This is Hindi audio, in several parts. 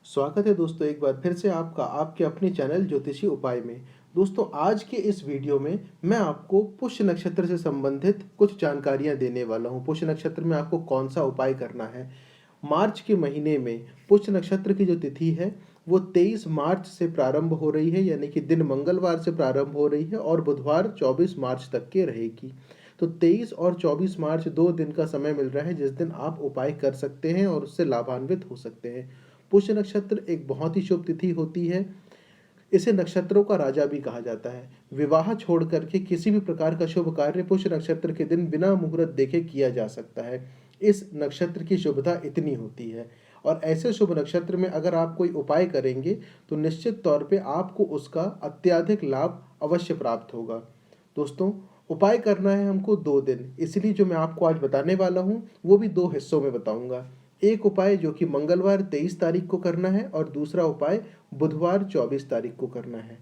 स्वागत है दोस्तों एक बार फिर से आपका आपके अपने चैनल ज्योतिषी उपाय में। दोस्तों आज के इस वीडियो में मैं आपको पुष्य नक्षत्र से संबंधित कुछ जानकारियां देने वाला हूं। पुष्य नक्षत्र में आपको कौन सा उपाय करना है। मार्च के महीने में पुष्य नक्षत्र की जो तिथि है वो 23 मार्च से प्रारंभ हो रही है, यानी कि दिन मंगलवार से प्रारंभ हो रही है और बुधवार 24 मार्च तक के रहेगी। तो 23 और 24 मार्च 2 दिन का समय मिल रहा है जिस दिन आप उपाय कर सकते हैं और उससे लाभान्वित हो सकते हैं। पुष्य नक्षत्र एक बहुत ही शुभ तिथि होती है। इसे नक्षत्रों का राजा भी कहा जाता है। विवाह छोड़ करके किसी भी प्रकार का शुभ कार्य पुष्य नक्षत्र के दिन बिना मुहूर्त देखे किया जा सकता है। इस नक्षत्र की शुभता इतनी होती है और ऐसे शुभ नक्षत्र में अगर आप कोई उपाय करेंगे तो निश्चित तौर पे आपको उसका अत्यधिक लाभ अवश्य प्राप्त होगा। दोस्तों उपाय करना है हमको 2 दिन, इसलिए जो मैं आपको आज बताने वाला हूँ वो भी 2 हिस्सों में बताऊंगा। एक उपाय जो कि मंगलवार 23 तारीख को करना है और दूसरा उपाय बुधवार 24 तारीख को करना है।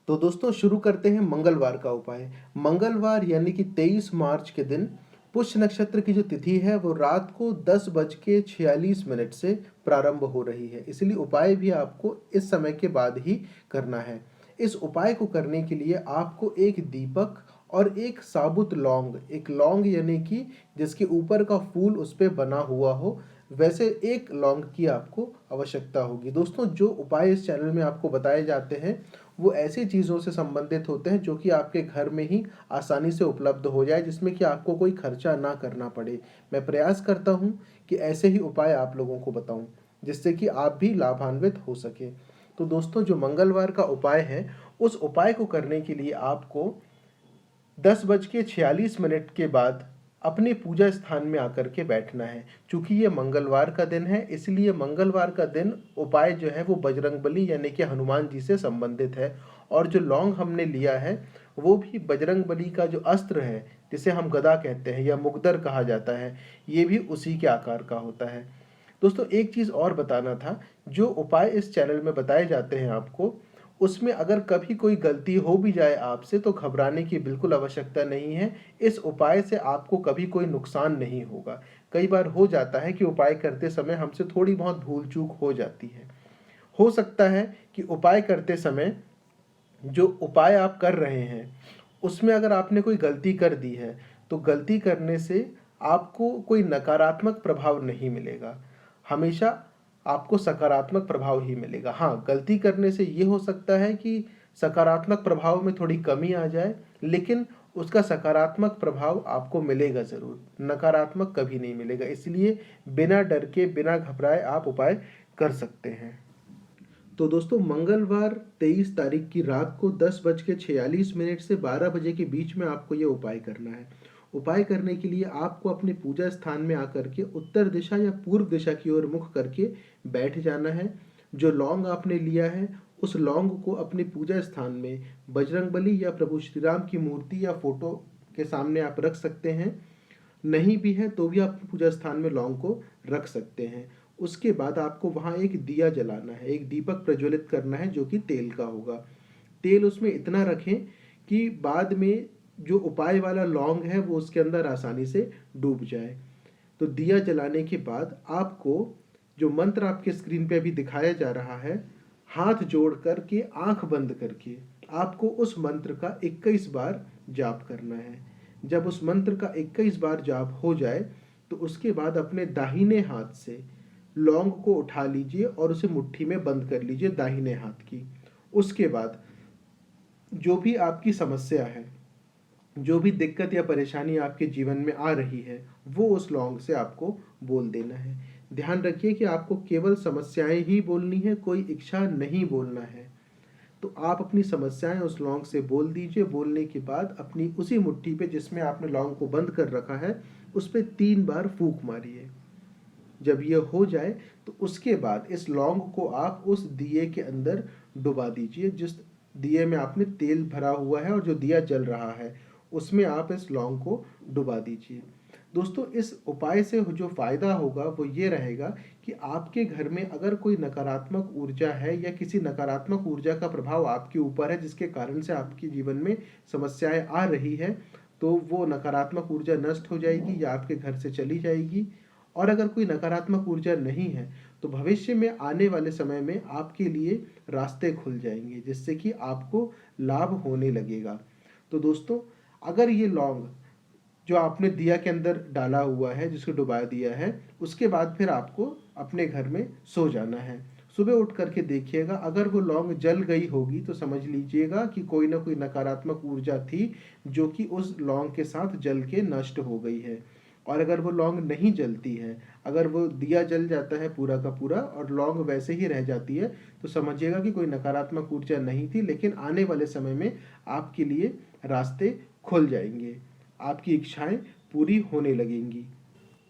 तो दोस्तों शुरू करते हैं मंगलवार का उपाय। मंगलवार यानी कि 23 मार्च के दिन पुष्य नक्षत्र की जो तिथि है वो रात को 10:46 से प्रारंभ हो रही है, इसलिए उपाय भी आपको इस समय के बाद ही करना है। इस उपाय को करने के लिए आपको एक दीपक और एक साबुत लौंग, एक लौंग यानी कि जिसके ऊपर का फूल उस पर बना हुआ हो, वैसे एक लौंग की आपको आवश्यकता होगी। दोस्तों जो उपाय इस चैनल में आपको बताए जाते हैं वो ऐसी चीज़ों से संबंधित होते हैं जो कि आपके घर में ही आसानी से उपलब्ध हो जाए, जिसमें कि आपको कोई खर्चा ना करना पड़े। मैं प्रयास करता हूँ कि ऐसे ही उपाय आप लोगों को बताऊँ जिससे कि आप भी लाभान्वित हो सके। तो दोस्तों जो मंगलवार का उपाय है उस उपाय को करने के लिए आपको 10:46 के बाद अपने पूजा स्थान में आकर के बैठना है। चूंकि ये मंगलवार का दिन है इसलिए मंगलवार का दिन उपाय जो है वो बजरंगबली यानी कि हनुमान जी से संबंधित है और जो लौंग हमने लिया है वो भी बजरंगबली का जो अस्त्र है जिसे हम गदा कहते हैं या मुगदर कहा जाता है, ये भी उसी के आकार का होता है। दोस्तों एक चीज़ और बताना था, जो उपाय इस चैनल में बताए जाते हैं आपको उसमें अगर कभी कोई गलती हो भी जाए आपसे तो घबराने की बिल्कुल आवश्यकता नहीं है। इस उपाय से आपको कभी कोई नुकसान नहीं होगा। कई बार हो जाता है कि उपाय करते समय हमसे थोड़ी बहुत भूल चूक हो जाती है। हो सकता है कि उपाय करते समय जो उपाय आप कर रहे हैं उसमें अगर आपने कोई गलती कर दी है तो गलती करने से आपको कोई नकारात्मक प्रभाव नहीं मिलेगा, हमेशा आपको सकारात्मक प्रभाव ही मिलेगा। हाँ, गलती करने से ये हो सकता है कि सकारात्मक प्रभाव में थोड़ी कमी आ जाए, लेकिन उसका सकारात्मक प्रभाव आपको मिलेगा ज़रूर, नकारात्मक कभी नहीं मिलेगा। इसलिए बिना डर के बिना घबराए आप उपाय कर सकते हैं। तो दोस्तों मंगलवार 23 तारीख की रात को 10:46 से 12 बजे के बीच में आपको ये उपाय करना है। उपाय करने के लिए आपको अपने पूजा स्थान में आकर के उत्तर दिशा या पूर्व दिशा की ओर मुख करके बैठ जाना है। जो लौंग आपने लिया है उस लौंग को अपने पूजा स्थान में बजरंगबली या प्रभु श्री राम की मूर्ति या फोटो के सामने आप रख सकते हैं। नहीं भी है तो भी आप पूजा स्थान में लौंग को रख सकते हैं। उसके बाद आपको वहाँ एक दिया जलाना है, एक दीपक प्रज्वलित करना है जो कि तेल का होगा। तेल उसमें इतना रखें कि बाद में जो उपाय वाला लौंग है वो उसके अंदर आसानी से डूब जाए। तो दिया जलाने के बाद आपको जो मंत्र आपके स्क्रीन पे अभी दिखाया जा रहा है, हाथ जोड़ करके आंख बंद करके आपको उस मंत्र का 21 बार जाप करना है। जब उस मंत्र का 21 बार जाप हो जाए तो उसके बाद अपने दाहिने हाथ से लौंग को उठा लीजिए और उसे मुट्ठी में बंद कर लीजिए दाहिने हाथ की। उसके बाद जो भी आपकी समस्या है, जो भी दिक्कत या परेशानी आपके जीवन में आ रही है वो उस लौंग से आपको बोल देना है। ध्यान रखिए कि आपको केवल समस्याएं ही बोलनी है, कोई इच्छा नहीं बोलना है। तो आप अपनी समस्याएं उस लौंग से बोल दीजिए। बोलने के बाद अपनी उसी मुट्ठी पे जिसमें आपने लौंग को बंद कर रखा है उस पर 3 बार फूंक मारिए। जब यह हो जाए तो उसके बाद इस लौंग को आप उस दिए के अंदर डुबा दीजिए। जिस दिए में आपने तेल भरा हुआ है और जो दिया जल रहा है उसमें आप इस लौंग को डुबा दीजिए। दोस्तों इस उपाय से जो फायदा होगा वो ये रहेगा कि आपके घर में अगर कोई नकारात्मक ऊर्जा है या किसी नकारात्मक ऊर्जा का प्रभाव आपके ऊपर है जिसके कारण से आपके जीवन में समस्याएं आ रही है तो वो नकारात्मक ऊर्जा नष्ट हो जाएगी या आपके घर से चली जाएगी। और अगर कोई नकारात्मक ऊर्जा नहीं है तो भविष्य में आने वाले समय में आपके लिए रास्ते खुल जाएंगे, जिससे कि आपको लाभ होने लगेगा। तो दोस्तों, अगर ये लौंग जो आपने दिया के अंदर डाला हुआ है, जिसको डुबा दिया है, उसके बाद फिर आपको अपने घर में सो जाना है। सुबह उठ करके देखिएगा, अगर वो लौंग जल गई होगी तो समझ लीजिएगा कि कोई ना कोई नकारात्मक ऊर्जा थी जो कि उस लौंग के साथ जल के नष्ट हो गई है। और अगर वो लौंग नहीं जलती है, अगर वो दिया जल जाता है पूरा का पूरा और लौंग वैसे ही रह जाती है, तो समझिएगा कि कोई नकारात्मक ऊर्जा नहीं थी, लेकिन आने वाले समय में आपके लिए रास्ते खुल जाएंगे, आपकी इच्छाएं पूरी होने लगेंगी।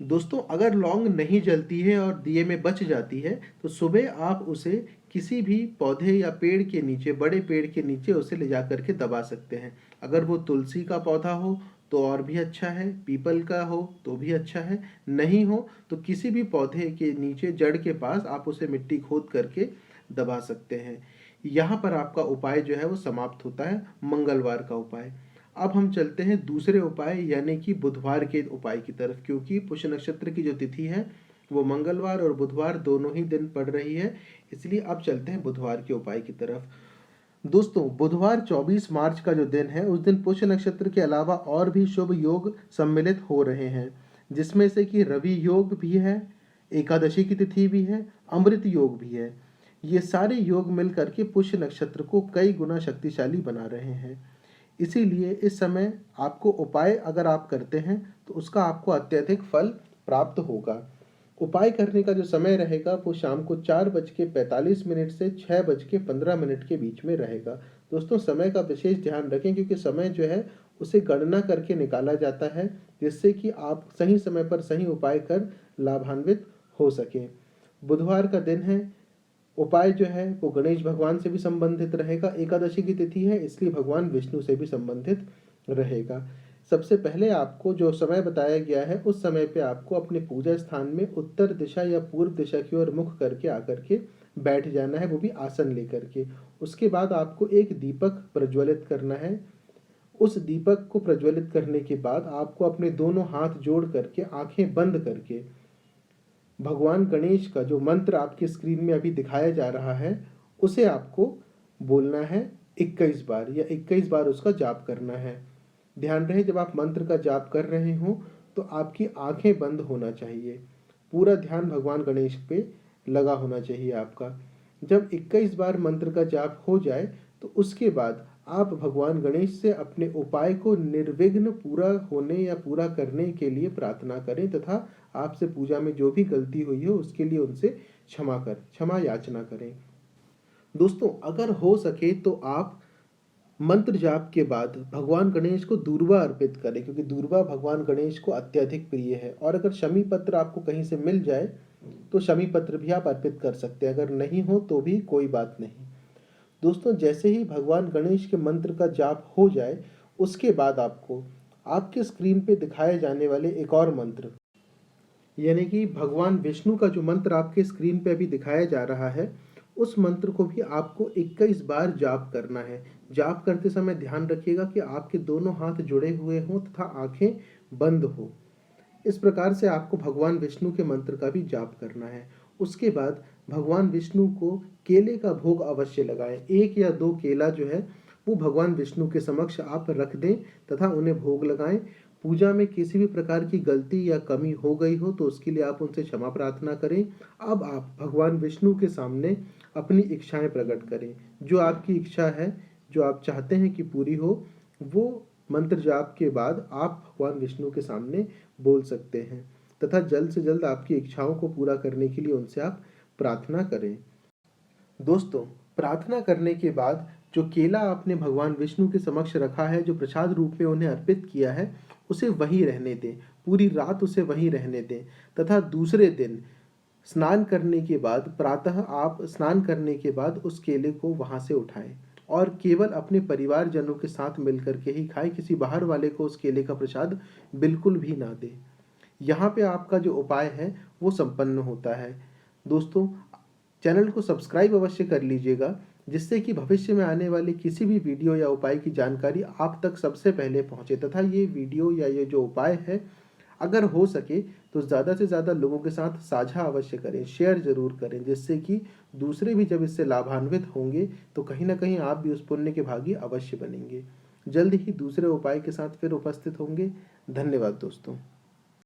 दोस्तों, अगर लौंग नहीं जलती है और दिए में बच जाती है, तो सुबह आप उसे किसी भी पौधे या पेड़ के नीचे, बड़े पेड़ के नीचे उसे ले जा करके दबा सकते हैं। अगर वो तुलसी का पौधा हो तो और भी अच्छा है, पीपल का हो तो भी अच्छा है, नहीं हो तो किसी भी पौधे के नीचे जड़ के पास आप उसे मिट्टी खोद करके दबा सकते हैं। यहाँ पर आपका उपाय जो है वो समाप्त होता है, मंगलवार का उपाय। अब हम चलते हैं दूसरे उपाय यानी कि बुधवार के उपाय की तरफ, क्योंकि पुष्य नक्षत्र की जो तिथि है वो मंगलवार और बुधवार दोनों ही दिन पड़ रही है, इसलिए अब चलते हैं बुधवार के उपाय की तरफ। दोस्तों, बुधवार 24 मार्च का जो दिन है, उस दिन पुष्य नक्षत्र के अलावा और भी शुभ योग सम्मिलित हो रहे हैं, जिसमें से कि रवि योग भी है, एकादशी की तिथि भी है, अमृत योग भी है। ये सारे योग मिल करके पुष्य नक्षत्र को कई गुना शक्तिशाली बना रहे हैं। इसीलिए इस समय आपको उपाय अगर आप करते हैं तो उसका आपको अत्यधिक फल प्राप्त होगा। उपाय करने का जो समय रहेगा वो शाम को 4:45 से 6:15 के बीच में रहेगा। दोस्तों, समय का विशेष ध्यान रखें, क्योंकि समय जो है उसे गणना करके निकाला जाता है, जिससे कि आप सही समय पर सही उपाय कर लाभान्वित हो सकें। बुधवार का दिन है, उपाय जो है वो गणेश भगवान से भी संबंधित रहेगा। एकादशी की तिथि है, इसलिए भगवान विष्णु से भी संबंधित रहेगा। सबसे पहले आपको जो समय बताया गया है, उस समय पे आपको अपने पूजा स्थान में उत्तर दिशा या पूर्व दिशा की ओर मुख करके आकर के बैठ जाना है, वो भी आसन लेकर के। उसके बाद आपको एक दीपक प्रज्वलित करना है। उस दीपक को प्रज्वलित करने के बाद आपको अपने दोनों हाथ जोड़ करके, आंखें बंद करके, भगवान गणेश का जो मंत्र आपकी स्क्रीन में अभी दिखाया जा रहा है उसे आपको बोलना है 21 बार, या 21 बार उसका जाप करना है। ध्यान रहे, जब आप मंत्र का जाप कर रहे हो तो आपकी आंखें बंद होना चाहिए, पूरा ध्यान भगवान गणेश पे लगा होना चाहिए आपका। जब 21 बार मंत्र का जाप हो जाए तो उसके बाद आप भगवान गणेश से अपने उपाय को निर्विघ्न पूरा होने या पूरा करने के लिए प्रार्थना करें, तथा आपसे पूजा में जो भी गलती हुई है उसके लिए उनसे क्षमा याचना करें। दोस्तों, अगर हो सके तो आप मंत्र जाप के बाद भगवान गणेश को दूर्वा अर्पित करें, क्योंकि दूर्वा भगवान गणेश को अत्यधिक प्रिय है। और अगर शमी पत्र आपको कहीं से मिल जाए तो शमी पत्र भी आप अर्पित कर सकते हैं, अगर नहीं हो तो भी कोई बात नहीं। दोस्तों, जैसे ही भगवान गणेश के मंत्र का जाप हो जाए, उसके बाद आपको आपके स्क्रीन पे दिखाए जाने वाले एक और मंत्र, यानी कि भगवान विष्णु का जो मंत्र आपके स्क्रीन पे अभी दिखाया जा रहा है, उस मंत्र को भी आपको 21 बार जाप करना है। जाप करते समय ध्यान रखिएगा कि आपके दोनों हाथ जुड़े हुए हों तथा आंखें बंद हो। इस प्रकार से आपको भगवान विष्णु के मंत्र का भी जाप करना है। उसके बाद भगवान विष्णु को केले का भोग अवश्य लगाएं। 1 या 2 केला जो है वो भगवान विष्णु के समक्ष आप रख दें तथा उन्हें भोग लगाएं। पूजा में किसी भी प्रकार की गलती या कमी हो गई हो तो उसके लिए आप उनसे क्षमा प्रार्थना करें। अब आप भगवान विष्णु के सामने अपनी इच्छाएं प्रकट करें। जो आपकी इच्छा है, जो आप चाहते हैं कि पूरी हो, वो मंत्र जाप के बाद आप भगवान विष्णु के सामने बोल सकते हैं, तथा जल्द से जल्द आपकी इच्छाओं को पूरा करने के लिए उनसे आप प्रार्थना करें। दोस्तों, प्रार्थना करने के बाद जो केला आपने भगवान विष्णु के समक्ष रखा है, जो प्रसाद रूप में उन्हें अर्पित किया है, उसे वहीं रहने दें, पूरी रात उसे वहीं रहने दें, तथा दूसरे दिन स्नान करने के बाद, प्रातः आप स्नान करने के बाद उस केले को वहां से उठाएं और केवल अपने परिवारजनों के साथ मिलकर के ही खाएं। किसी बाहर वाले को उस केले का प्रसाद बिल्कुल भी ना दें। यहाँ पे आपका जो उपाय है वो संपन्न होता है। दोस्तों, चैनल को सब्सक्राइब अवश्य कर लीजिएगा, जिससे कि भविष्य में आने वाली किसी भी वीडियो या उपाय की जानकारी आप तक सबसे पहले पहुंचे, तथा ये वीडियो या ये जो उपाय है अगर हो सके तो ज़्यादा से ज़्यादा लोगों के साथ साझा अवश्य करें, शेयर ज़रूर करें, जिससे कि दूसरे भी जब इससे लाभान्वित होंगे तो कहीं न कहीं आप भी उस पुण्य के भागी अवश्य बनेंगे। जल्द ही दूसरे उपाय के साथ फिर उपस्थित होंगे। धन्यवाद दोस्तों।